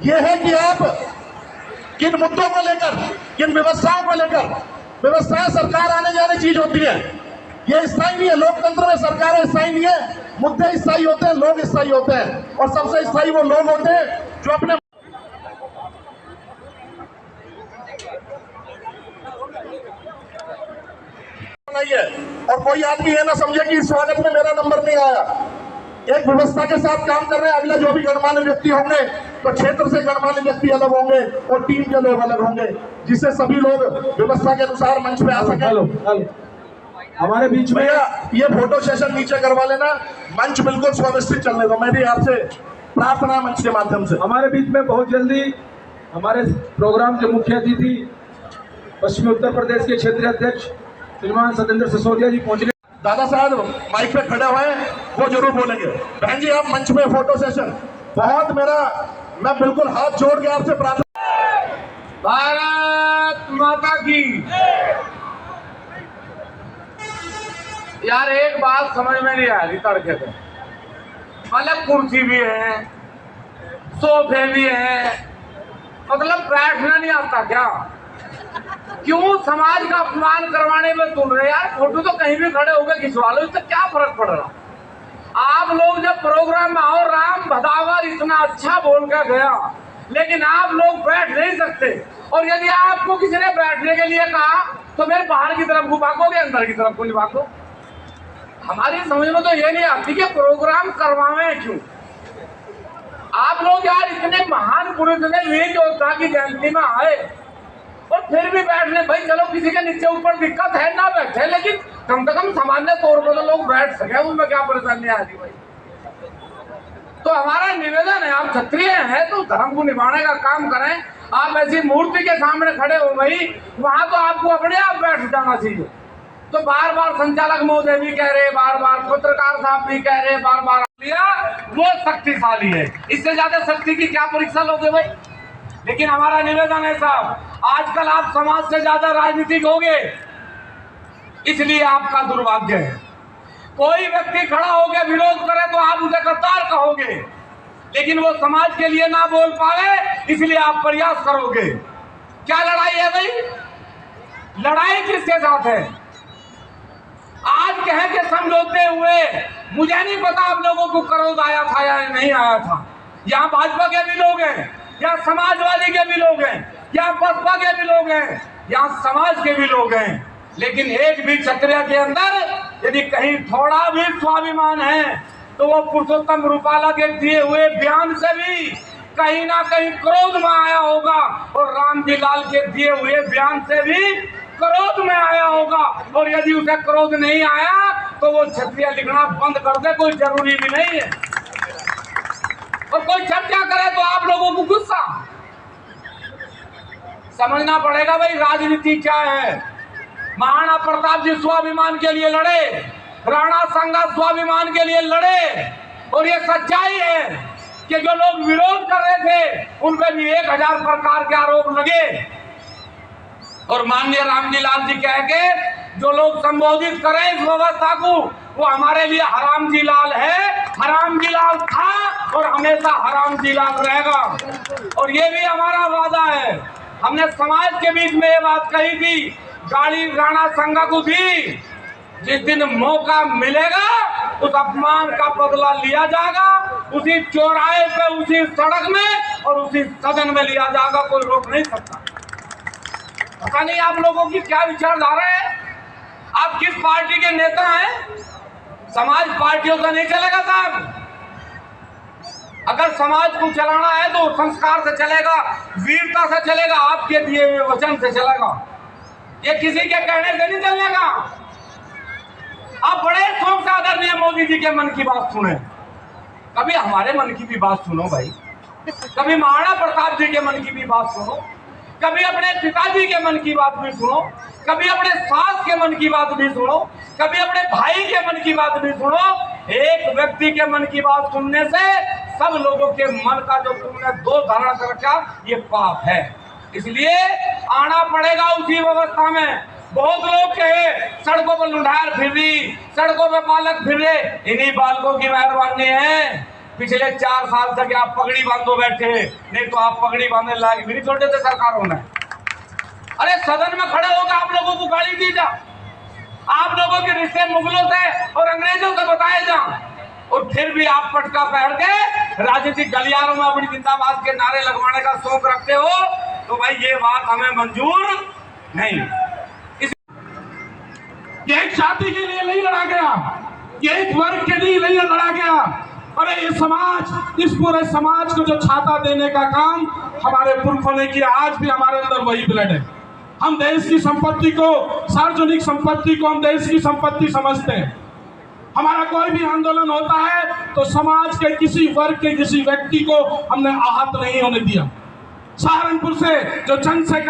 ये है कि आप किन मुद्दों को लेकर, किन व्यवस्थाओं को लेकर, व्यवस्थाएं सरकार आने जाने चीज होती है, ये स्थायी नहीं है। लोकतंत्र में सरकारें स्थायी नहीं है, मुद्दे स्थायी होते हैं, लोग स्थायी होते हैं, और सबसे स्थायी वो लोग होते हैं जो अपने नहीं है। और कोई आदमी ये ना समझे कि स्वागत में मेरा नंबर नहीं आया। एक व्यवस्था के साथ काम कर रहे हैं। अगले जो भी गणमान्य व्यक्ति होंगे तो क्षेत्र से गणमान्य व्यक्ति अलग होंगे और टीम के लोग अलग होंगे, जिससे सभी लोग व्यवस्था के अनुसार मंच पे आ सके। हमारे बीच में ये फोटो सेशन नीचे करवा लेना, मंच बिल्कुल सुव्यवस्थित चलने दो। मेरी आपसे प्रार्थना है मंच के माध्यम से। हमारे बीच में बहुत जल्दी हमारे प्रोग्राम के मुख्य अतिथि पश्चिमी उत्तर प्रदेश के क्षेत्रीय अध्यक्ष श्रीमान सत्येंद्र सिसोदिया जी पहुंचने। दादा साहब माइक पे खड़े हुए हैं, वो जरूर बोलेंगे। बहन जी आप मंच में फोटो सेशन, बहुत मैं बिल्कुल हाथ जोड़ के आपसे प्रार्थना। भारत माता की। यार एक बात समझ में नहीं आ रही तड़के से, मतलब कुर्सी भी है, सोफे भी है, मतलब बैठना नहीं आता क्या? क्यों समाज का अपमान करवाने में तुल रहे यार? फोटो तो कहीं भी खड़े होकर खिंचवा लो, इससे क्या फर्क पड़ रहा? आप लोग जब प्रोग्राम में आओ, राम भदावर इतना अच्छा बोल कर गया, लेकिन आप लोग बैठ नहीं सकते। और यदि आपको किसी ने बैठने के लिए कहा तो फिर बाहर की तरफ को भागोगे, अंदर की तरफ को नहीं भागो। हमारी समझ में तो ये नहीं आती कि प्रोग्राम करवावे क्यों। आप लोग यार इतने महान पुरुष ने वीर योद्धा की जयंती में आए और फिर भी बैठने, भाई चलो किसी के नीचे ऊपर दिक्कत है ना बैठे, लेकिन कम से कम सामान्य तौर पर तो लोग बैठ सके, उनमें क्या परेशानी आ रही भाई? तो हमारा निवेदन है, आप क्षत्रिय हैं तो धर्म को निभाने का काम करें। आप ऐसी मूर्ति के सामने खड़े हो गई, वहां तो आपको अपने आप बैठ जाना चाहिए। तो बार बार संचालक महोदय भी कह रहे, बार बार पत्रकार साहब भी कह रहे, बार बार वो शक्तिशाली है, इससे ज्यादा शक्ति की क्या परीक्षा लोगे भाई? लेकिन हमारा निवेदन है साहब, आजकल आप समाज से ज्यादा राजनीतिक होगे, इसलिए आपका दुर्भाग्य है। कोई व्यक्ति खड़ा होकर विरोध करे तो आप उसे गद्दार कहोगे, लेकिन वो समाज के लिए ना बोल पाए इसलिए आप प्रयास करोगे। क्या लड़ाई है भाई? लड़ाई किसके साथ है? आज कह के समझौते हुए, मुझे नहीं पता आप लोगों को क्रोध आया था या नहीं आया था। यहाँ भाजपा के भी लोग हैं, यहाँ समाजवादी के भी लोग हैं, यहाँ बसपा के भी लोग हैं, यहाँ समाज के भी लोग हैं, लेकिन एक भी क्षत्रिय के अंदर यदि कहीं थोड़ा भी स्वाभिमान है तो वो पुरुषोत्तम रूपाला के दिए हुए बयान से भी कहीं ना कहीं क्रोध में आया होगा, और रामजी लाल के दिए हुए बयान से भी क्रोध में आया होगा। और यदि उसे क्रोध नहीं आया तो वो क्षत्रिय लिखना बंद कर दे, कोई जरूरी भी नहीं है। और कोई चर्चा करे तो आप लोगों को गुस्सा। समझना पड़ेगा भाई राजनीति क्या है। महाराणा प्रताप जी स्वाभिमान के लिए लड़े, राणा सांगा स्वाभिमान के लिए लड़े, और ये सच्चाई है कि जो लोग विरोध कर रहे थे उन पर भी 1000 प्रकार के आरोप लगे। और माननीय रामजी लाल जी कह के जो लोग संबोधित करें इस व्यवस्था को, वो हमारे लिए हराम जी लाल है, हराम जी लाल था और हमेशा हराम जी लाल रहेगा। और ये भी हमारा वादा है, हमने समाज के बीच में ये बात कही थी, गाड़ी राणा सांगा को दी, जिस दिन मौका मिलेगा उस अपमान का बदला लिया जाएगा, उसी चौराहे पे, उसी सड़क में और उसी सदन में लिया जाएगा, कोई रोक नहीं सकता। पता नहीं आप लोगों की क्या विचारधारा है, आप किस पार्टी के नेता हैं? समाज पार्टियों का नहीं चलेगा साहब। अगर समाज को चलाना है तो संस्कार से चलेगा, वीरता से चलेगा, आपके दिए हुए वचन से चलेगा, ये किसी के कहने से नहीं चलेगा। आप बड़े शौक से आदरणीय मोदी जी के मन की बात सुने, कभी हमारे मन की भी बात सुनो भाई, कभी महाराणा प्रताप जी के मन की भी बात सुनो, कभी अपने पिताजी के मन की बात भी सुनो, कभी अपने सास के मन की बात भी सुनो, कभी अपने भाई के मन की बात भी सुनो। एक व्यक्ति के मन की बात सुनने से सब लोगों के मन का जो तुमने दो धारणा कर रखा, ये पाप है। इसलिए आना पड़ेगा उसी व्यवस्था में। बहुत लोग कहे सड़कों पर लुंडार फिर रही, सड़कों पर बालक फिर रहे, इन्हीं बालकों की मेहरबानी है। पिछले 4 साल तक आप पगड़ी बांधो बैठे, नहीं तो आप पगड़ी बांधने लायक भी नहीं छोड़ते थे सरकारों ने। अरे सदन में खड़े होकर आप लोगों को गाली दी जा, आप लोगों के रिश्ते मुगलों से और अंग्रेजों से बताए जा, और फिर भी आप पटका पहन के राजनीतिक गलियारों में अपनी जिंदाबाद के नारे लगवाने का शौक रखते हो, तो भाई ये बात हमें मंजूर नहीं। ये एक जाति के लिए नहीं लड़ा गया, ये एक वर्ग के लिए नहीं लड़ा गया। अरे ये समाज, इस पूरे समाज को जो छाता देने का काम हमारे पुरखों ने किया, आज भी हमारे अंदर वही ब्लड है। हम देश की संपत्ति को, सार्वजनिक संपत्ति को हम देश की संपत्ति समझते हैं। हमारा कोई भी आंदोलन होता है तो समाज के किसी वर्ग के किसी व्यक्ति को हमने आहत नहीं होने दिया। सहारनपुर से जो चंद्रशेखर